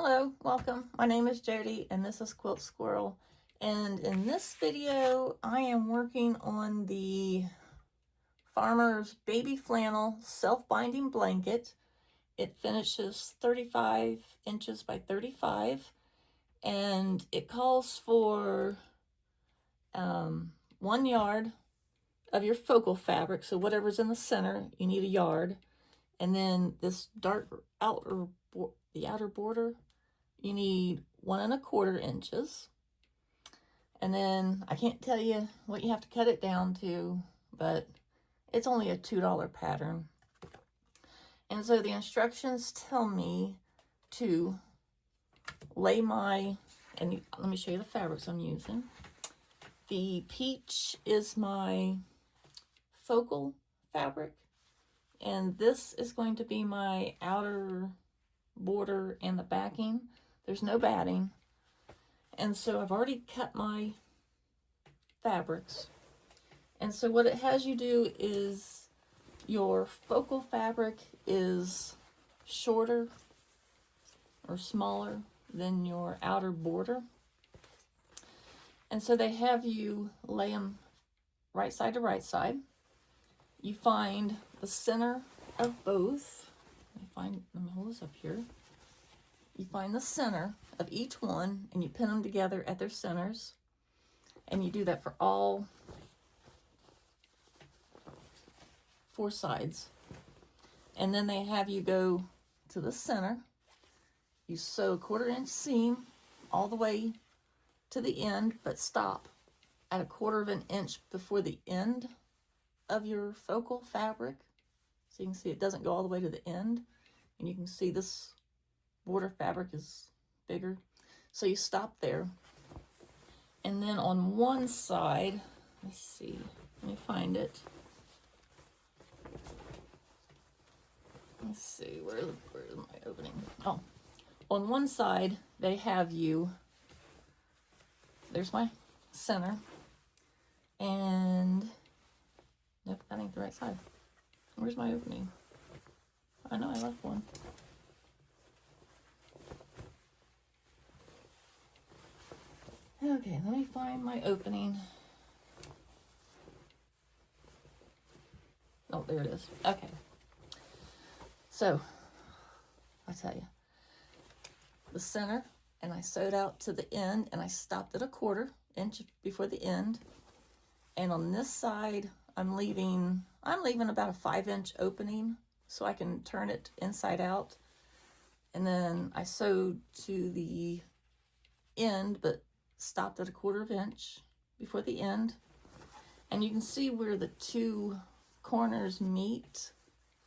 Hello, welcome. My name is Jody and this is Quilt Squirrel. And in this video, I am working on the Farmer's Baby Flannel Self-Binding Blanket. It finishes 35 inches by 35 and it calls for 1 yard of your focal fabric. So whatever's in the center, you need a yard. And then this dark the outer border, you need 1 1/4 inches. And then I can't tell you what you have to cut it down to, but it's only a $2 pattern. And so the instructions tell me to lay and let me show you the fabrics I'm using. The peach is my focal fabric, and this is going to be my outer border and the backing. There's no batting. And so I've already cut my fabrics. And so what it has you do is your focal fabric is shorter or smaller than your outer border. And so they have you lay them right side to right side. You find the center of both. Let me hold this up here. You find the center of each one and you pin them together at their centers. And you do that for all 4 sides. And then they have you go to the center. You sew a 1/4 inch seam all the way to the end, but stop at a 1/4 inch before the end of your focal fabric. So you can see it doesn't go all the way to the end. And you can see this border fabric is bigger. So you stop there. And then on one side, let's see, let me find it. Let's see, where's my opening? Oh, on one side, they have you, there's my center, and, nope, that ain't the right side. Where's my opening? I know I left one. Okay, let me find my opening. Oh, there it is. Okay. So, I'll tell you. The center, and I sewed out to the end, and I stopped at a 1/4 inch before the end. And on this side, I'm leaving about a 5-inch opening so I can turn it inside out. And then I sewed to the end, but stopped at a 1/4 inch before the end. And you can see where the 2 corners meet.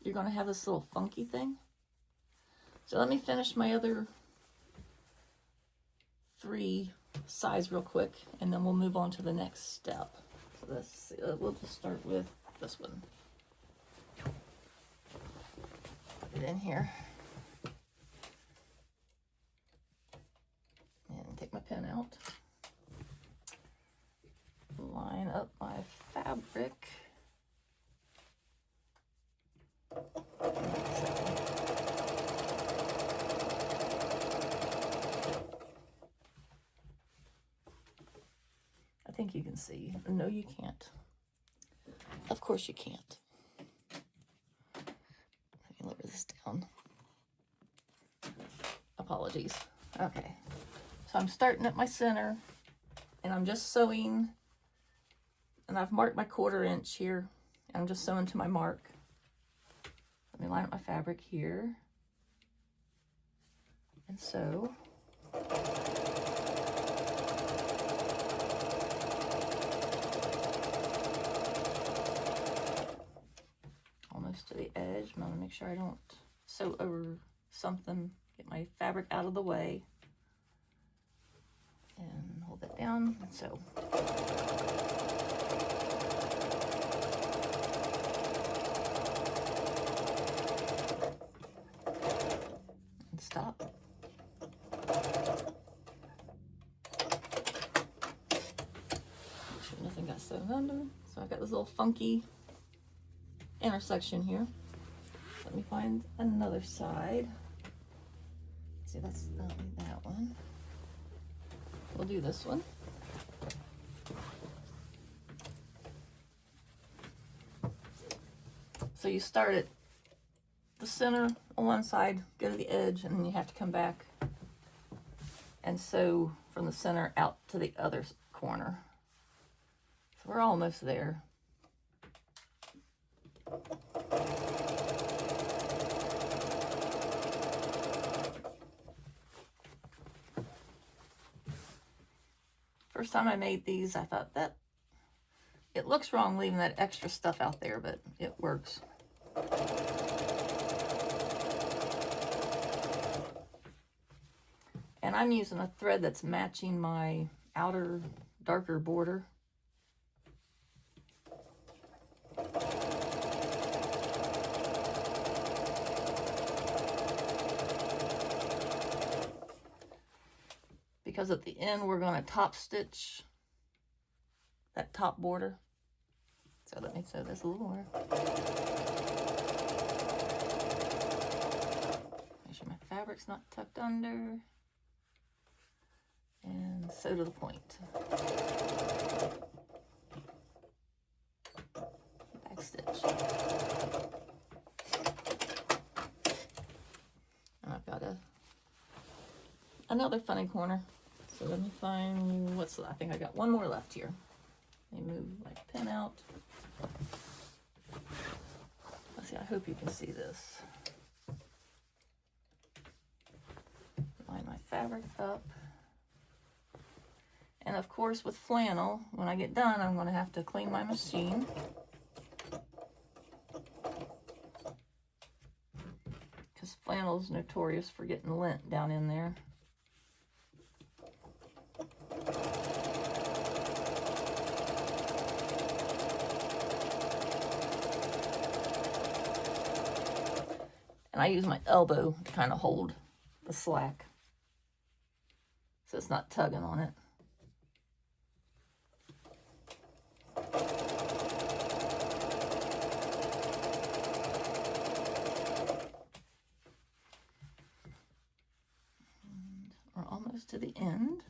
You're going to have this little funky thing. So let me finish my other 3 sides real quick, and then we'll move on to the next step. So let's see, we'll just start with this one. Put it in here. And take my pen out. Line up my fabric. I think you can see. No, you can't. Of course you can't. Let me lower this down. Apologies. Okay. So I'm starting at my center, and I'm just sewing, and I've marked my 1/4 inch here, and I'm just sewing to my mark. Let me line up my fabric here, and sew. Almost to the edge. I'm gonna make sure I don't sew over something, get my fabric out of the way. And hold that down and sew. And stop. Make sure nothing got sewn under. So I've got this little funky intersection here. Let me find another side. See, that's not that one. We'll do this one. So you start at the center on one side, go to the edge, and then you have to come back and sew from the center out to the other corner. So we're almost there. First time I made these, I thought that it looks wrong leaving that extra stuff out there, but it works. And I'm using a thread that's matching my outer darker border. Because at the end we're going to top stitch that top border. So let me sew this a little more. Make sure my fabric's not tucked under. And sew to the point. Back stitch. And I've got another funny corner. So let me find I think I got one more left here. Let me move my pin out. Let's see, I hope you can see this. Line my fabric up. And of course with flannel, when I get done, I'm going to have to clean my machine. Because flannel is notorious for getting lint down in there. And I use my elbow to kind of hold the slack so it's not tugging on it. And we're almost to the end.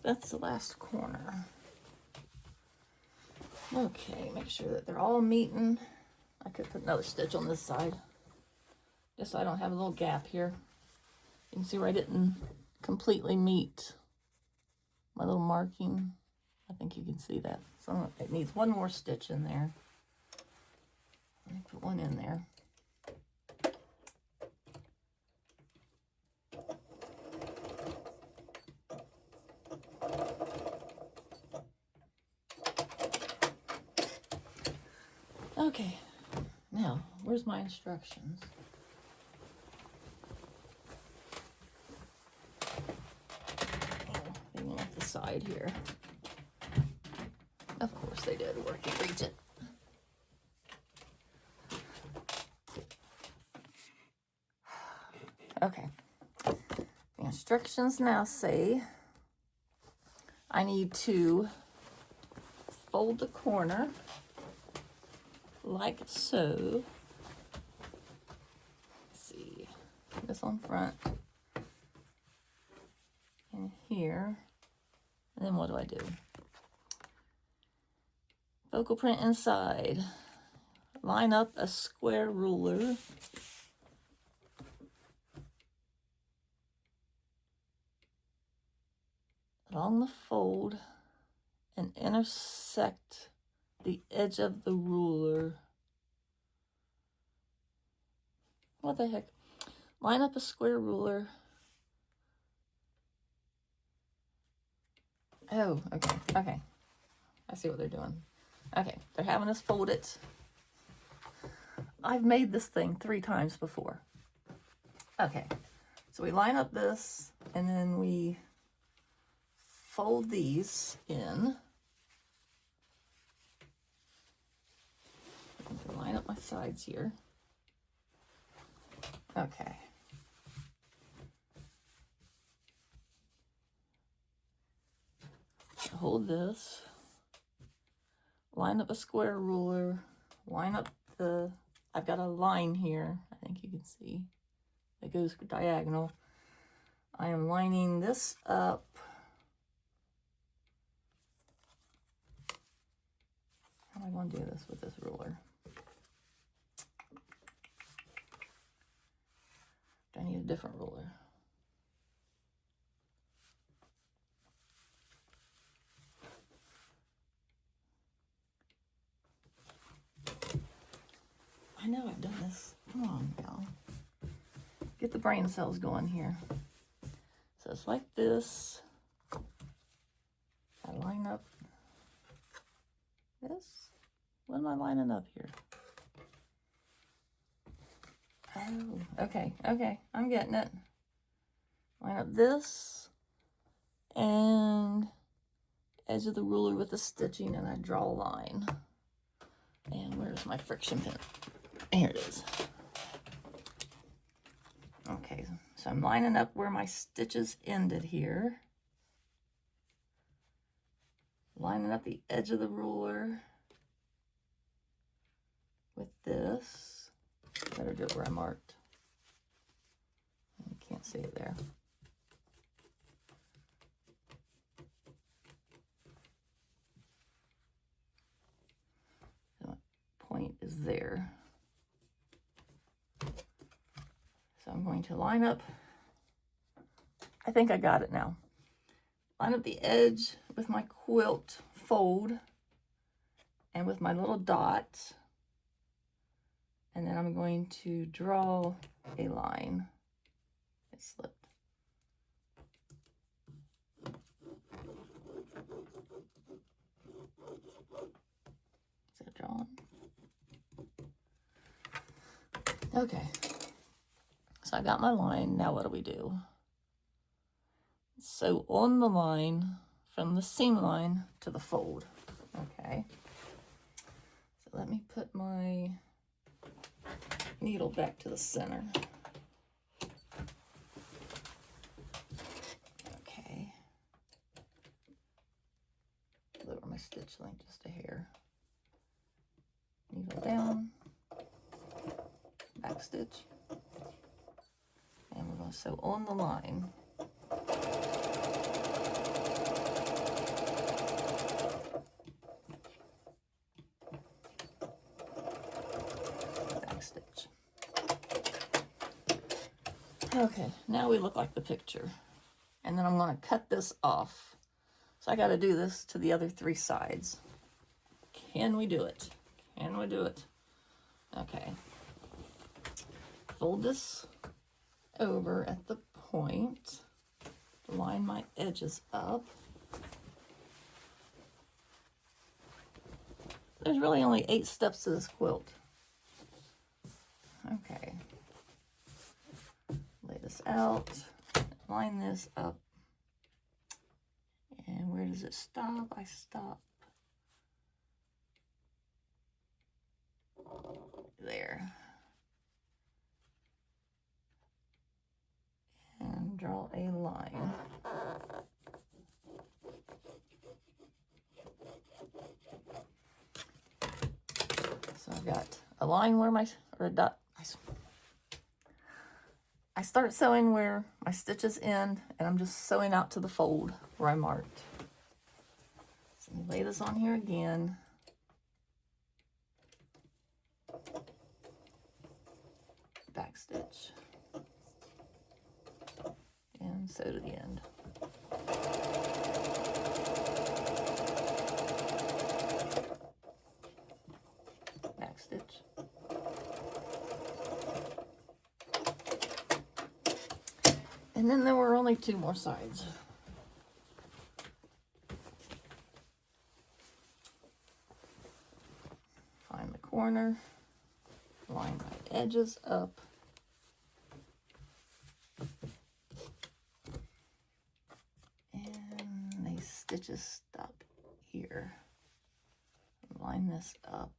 That's the last corner. Okay, make sure that they're all meeting. I could put another stitch on this side, just so I don't have a little gap here. You can see where I didn't completely meet my little marking. I think you can see that. So it needs one more stitch in there. Let me put one in there. Okay, now, where's my instructions? They went off the side here. Of course they did, where I can reach it. Okay, the instructions now say I need to fold the corner like so. Let's see, this on front and here, and then what do? Focal print inside. Line up a square ruler along the fold and intersect the edge of the ruler. What the heck? Line up a square ruler. Oh, okay. I see what they're doing. Okay, they're having us fold it. I've made this thing 3 times before. Okay, so we line up this and then we fold these in. Line up my sides here. Okay. hold this, line up a square ruler, line up the, I've got a line here, I think you can see, that goes diagonal. I am lining this up. How am I going to do this with this ruler? I need a different ruler. I know I've done this. Come on, y'all. Get the brain cells going here. So it's like this. I line up this. What am I lining up here? Oh, okay, I'm getting it. Line up this and edge of the ruler with the stitching, and I draw a line. And where's my friction pin? Here it is. Okay, so I'm lining up where my stitches ended here. Lining up the edge of the ruler with this. Better do it where I marked. You can't see it there. So my point is there. So I'm going to line up. I think I got it now. Line up the edge with my quilt fold and with my little dot. And then I'm going to draw a line. It slipped. Is it drawn? Okay. So I got my line. Now what do we do? So on the line, from the seam line to the fold. Okay. So let me put my needle back to the center. Okay. Lower my stitch length just a hair. Needle down. Back stitch. And we're going to sew on the line. Back stitch. Okay, now we look like the picture. And then I'm going to cut this off. So I got to do this to the other 3 sides. Can we do it? Can we do it? Okay. Fold this over at the point. Line my edges up. There's really only 8 steps to this quilt. Okay. Lay this out. Line this up. And where does it stop? I stop there. And draw a line. So I've got a line where my, or a dot. I start sewing where my stitches end, and I'm just sewing out to the fold where I marked. So lay this on here again. Back stitch. And sew to the end. Back stitch. And then there were only 2 more sides. Find the corner, line my edges up. And these stitches stop here. Line this up.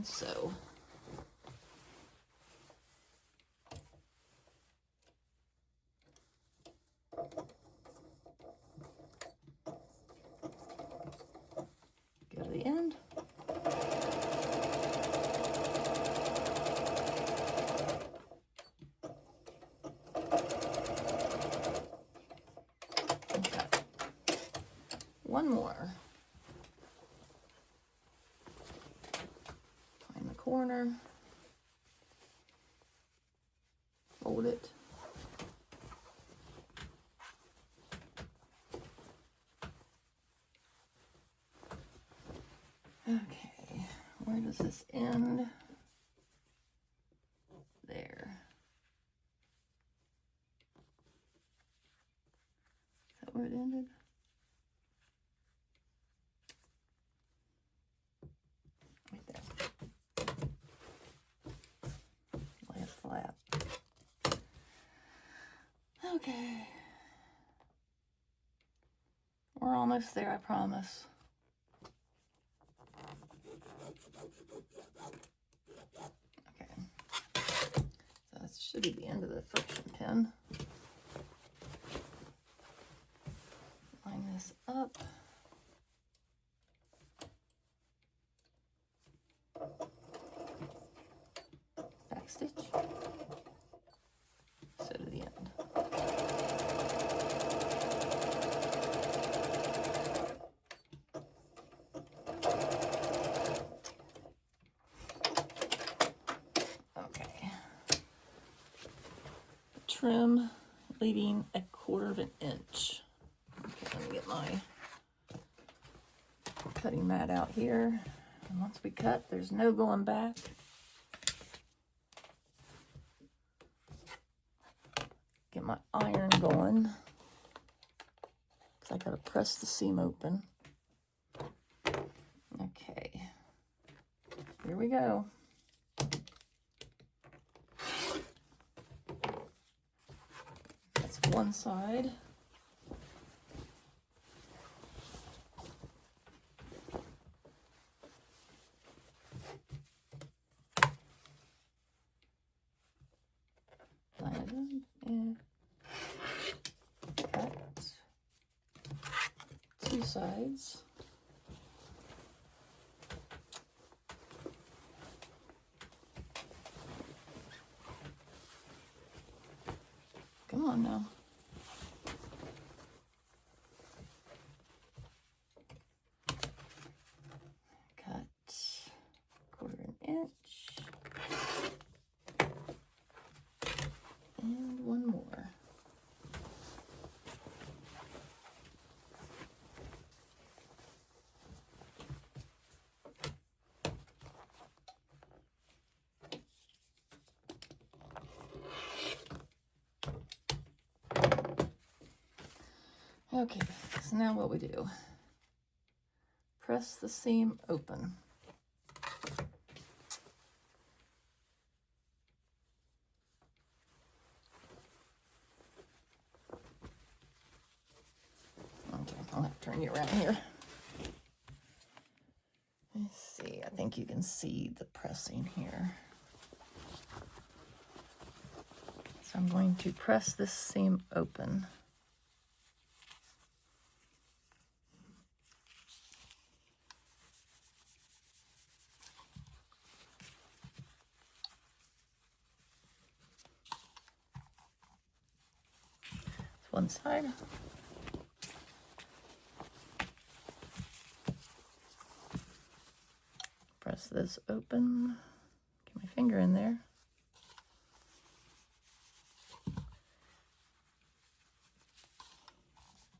sew. Go to the end. Okay. One more. Find the corner. Fold it. Okay, where does this end? There. Is that where it ended? Right there. Lay it flat. Okay. We're almost there, I promise. Okay. So that should be the end of the friction pin. Line this up. Back stitch. Sew to the end. Okay. Trim, leaving 1/4 inch. Okay, let me get my cutting mat out here. And once we cut, there's no going back. Get my iron going, because I gotta press the seam open. Okay, here we go. That's one side. Line it up and cut 2 sides. Come on now. Cut 1/4 inch. And one more. Okay, so now what we do, press the seam open. Okay, I'll have to turn you around here. Let's see, I think you can see the pressing here. So I'm going to press this seam open. One side. Press this open. Get my finger in there.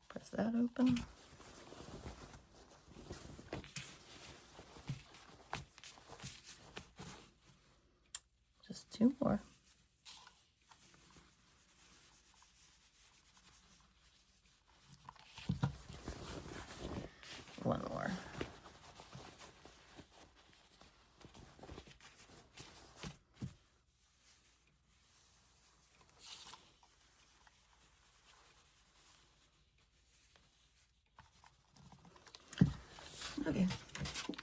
Press that open. Just 2 more. One more. Okay,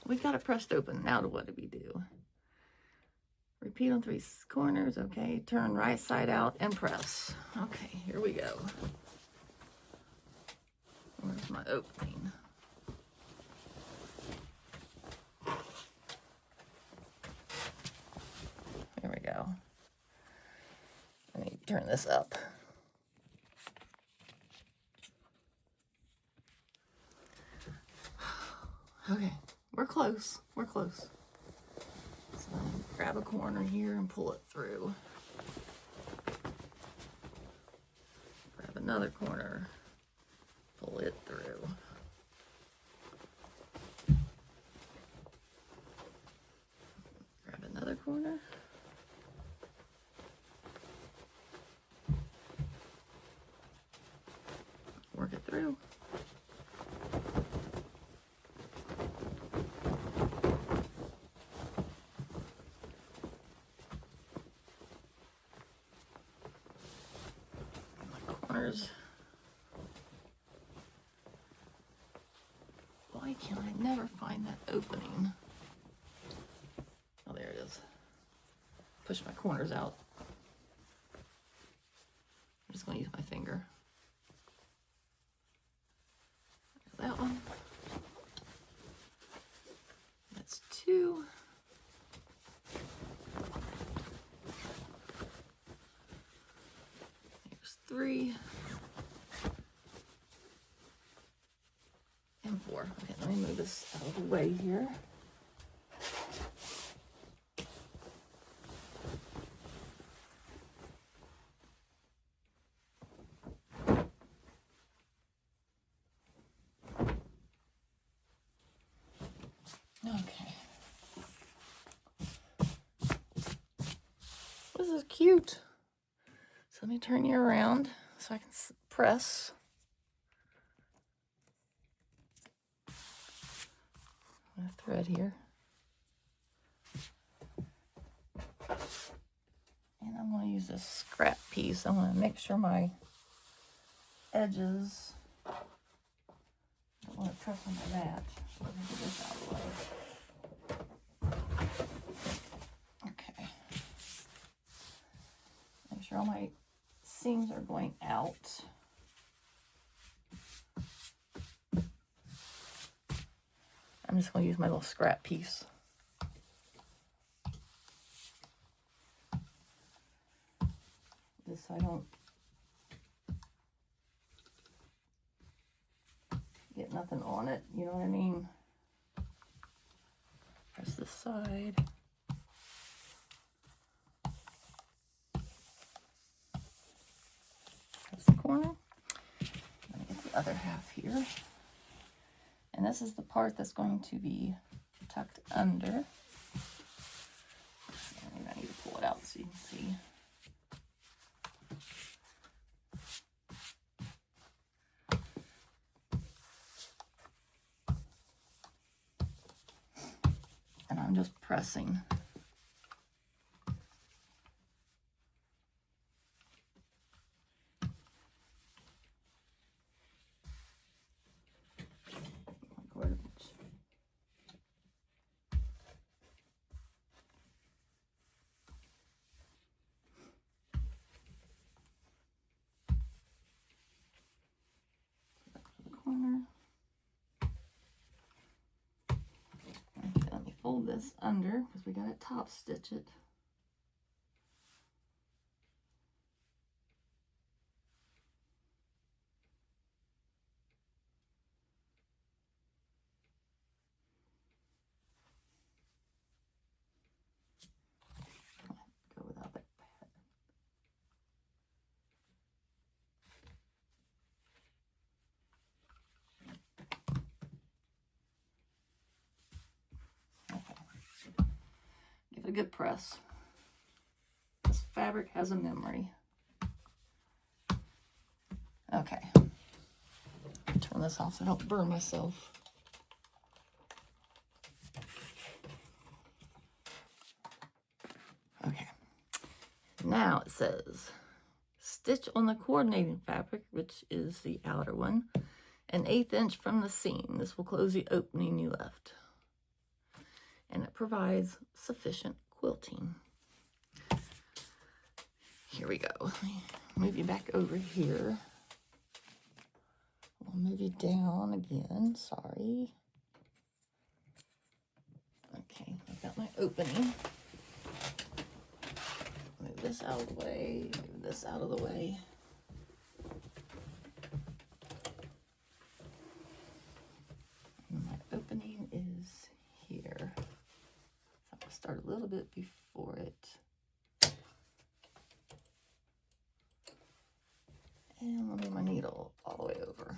we got it pressed open. Now what do we do? repeat on 3 corners. Okay, turn right side out and press. Okay, here we go. Where's my opening? There we go. I need to turn this up. Okay, we're close. We're close. So grab a corner here and pull it through. Grab another corner, pull it through. Grab another corner. Work it through. Corners. Why can't I never find that opening? Oh, there it is. Push my corners out. I'm just going to use my finger. That one. That's 2. There's 3. And 4. Okay, let me move this out of the way here. Okay. This is cute. So let me turn you around so I can press. A thread here. And I'm going to use this scrap piece. I want to make sure my edges don't want to press into that. Let me get this out of the way. Okay. Make sure all my seams are going out. I'm just going to use my little scrap piece. Just so I don't get nothing on it, you know what I mean? Press this side. Press the corner. Let me get the other half here. And this is the part that's going to be tucked under. Maybe I need to pull it out so you can see. And I'm just pressing. Corner. Okay, let me fold this under because we got to top stitch it. Go without that pad. Give it a good press. This fabric has a memory. Okay. Turn this off so I don't burn myself. Okay. Now it says, stitch on the coordinating fabric, which is the outer one, 1/8 inch from the seam. This will close the opening you left. And it provides sufficient quilting. Here we go. Let me move you back over here. I'll move you down again. Sorry. Okay, I've got my opening. Move this out of the way. Move this out of the way. And my opening is here. So I'm going to start a little bit before it. And I'll move my needle all the way over.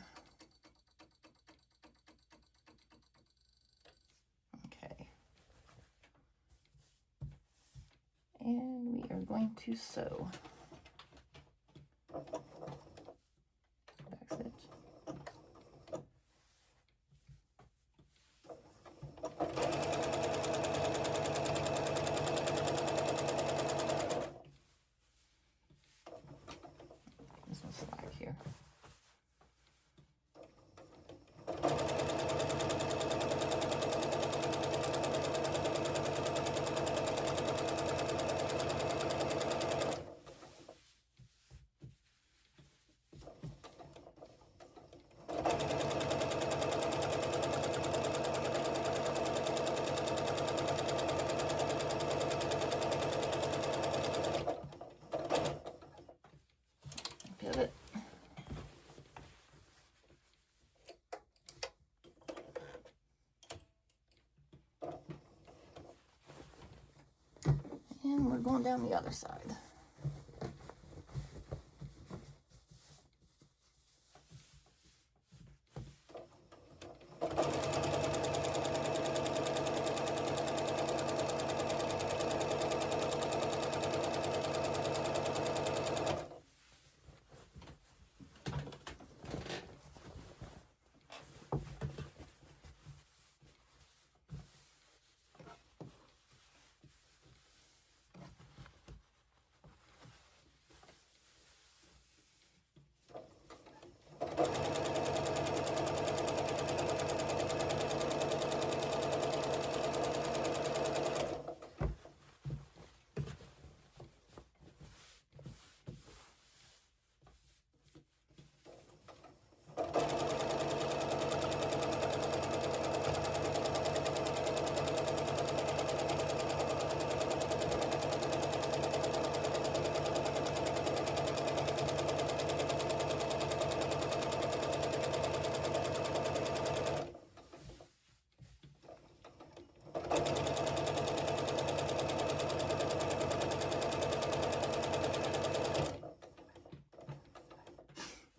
Okay. And we are going to sew. Back stitch. This one's slack here. Pivot. And we're going down the other side.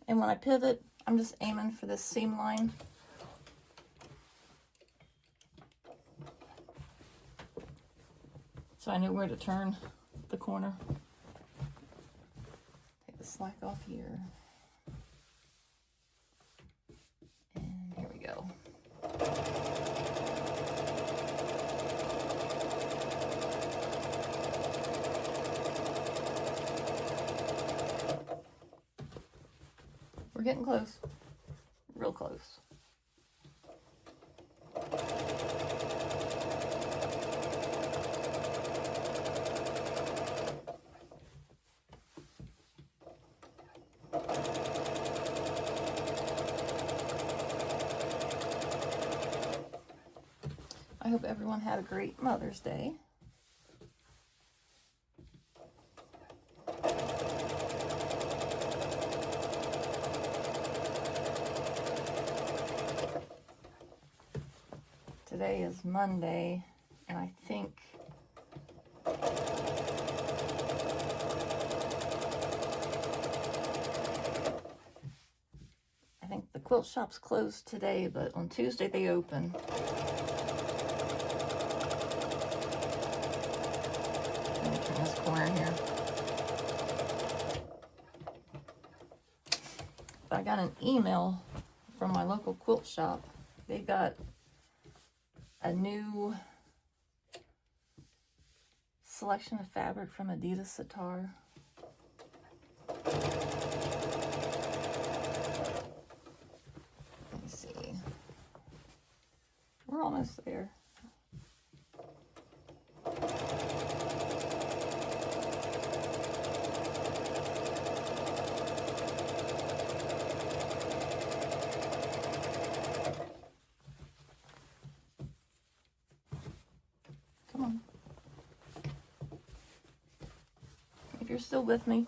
And when I pivot, I'm just aiming for this seam line. So I know where to turn the corner. Take the slack off here. And here we go. We're getting close, real close. I hope everyone had a great Mother's Day. Today is Monday, and I think the quilt shop's closed today, but on Tuesday they open. Let me turn this corner here. I got an email from my local quilt shop. They got a new selection of fabric from Adidas Sitar. Let me see. We're almost there. you're still with me.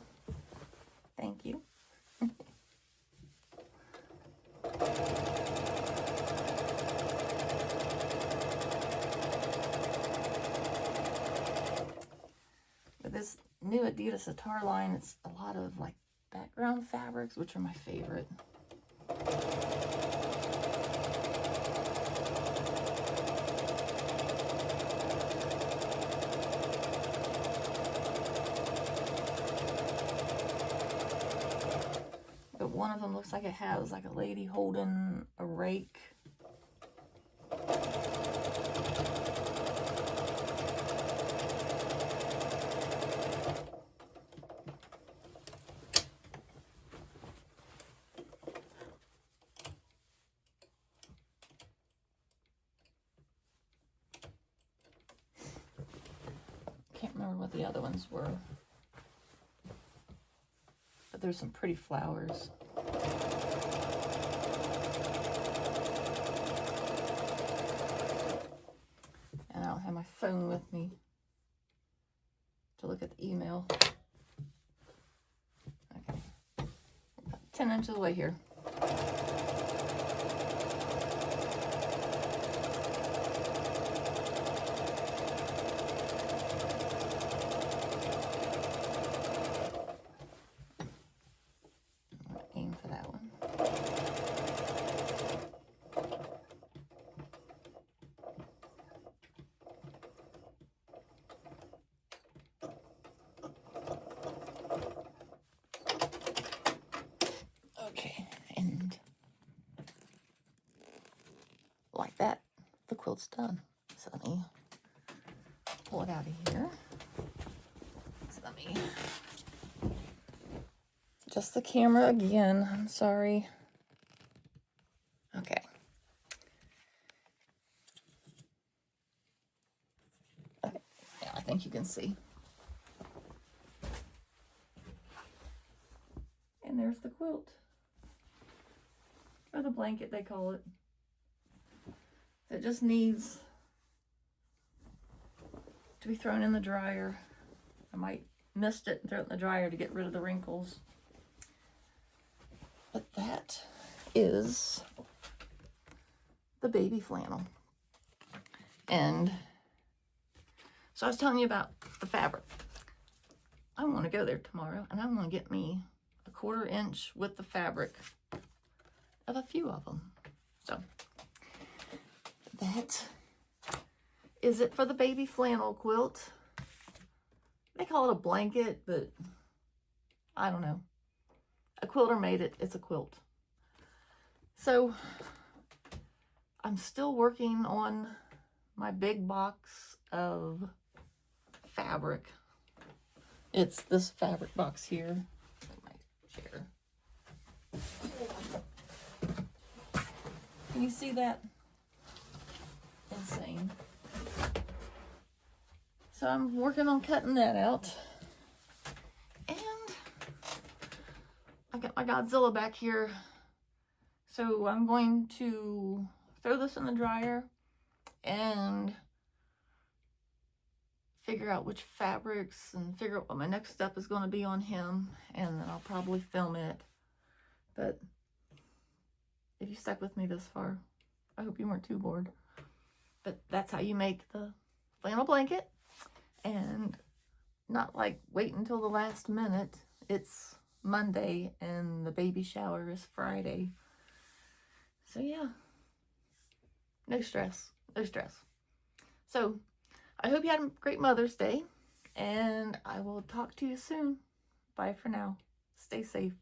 Thank you. But this new Adidas Attire line, it's a lot of like background fabrics, which are my favorite. But one of them looks like it has like a lady holding a rake. Can't remember what the other ones were. But there's some pretty flowers. And I don't have my phone with me to look at the email. Okay. About 10 inches away here. Aim for that one. Okay, and like that, the quilt's done. So let me pull it out of here. So let me adjust the camera again. I'm sorry. Okay. Okay. Yeah, I think you can see. And there's the quilt. Or the blanket, they call it. It just needs to be thrown in the dryer. I might mist it and throw it in the dryer to get rid of the wrinkles. But that is the baby flannel. And so I was telling you about the fabric. I want to go there tomorrow and I'm going to get me a 1/4 inch width of fabric of a few of them. So that is it for the baby flannel quilt. They call it a blanket, but I don't know. A quilter made it. It's a quilt. So I'm still working on my big box of fabric. It's this fabric box here. My chair. Can you see that? Insane. So I'm working on cutting that out. And I got my Godzilla back here. So I'm going to throw this in the dryer and figure out which fabrics and figure out what my next step is going to be on him. And then I'll probably film it. But if you stuck with me this far, I hope you weren't too bored. But that's how you make the flannel blanket. And not like wait until the last minute. It's Monday and the baby shower is Friday. So yeah, no stress, no stress. So I hope you had a great Mother's Day and I will talk to you soon. Bye for now. Stay safe.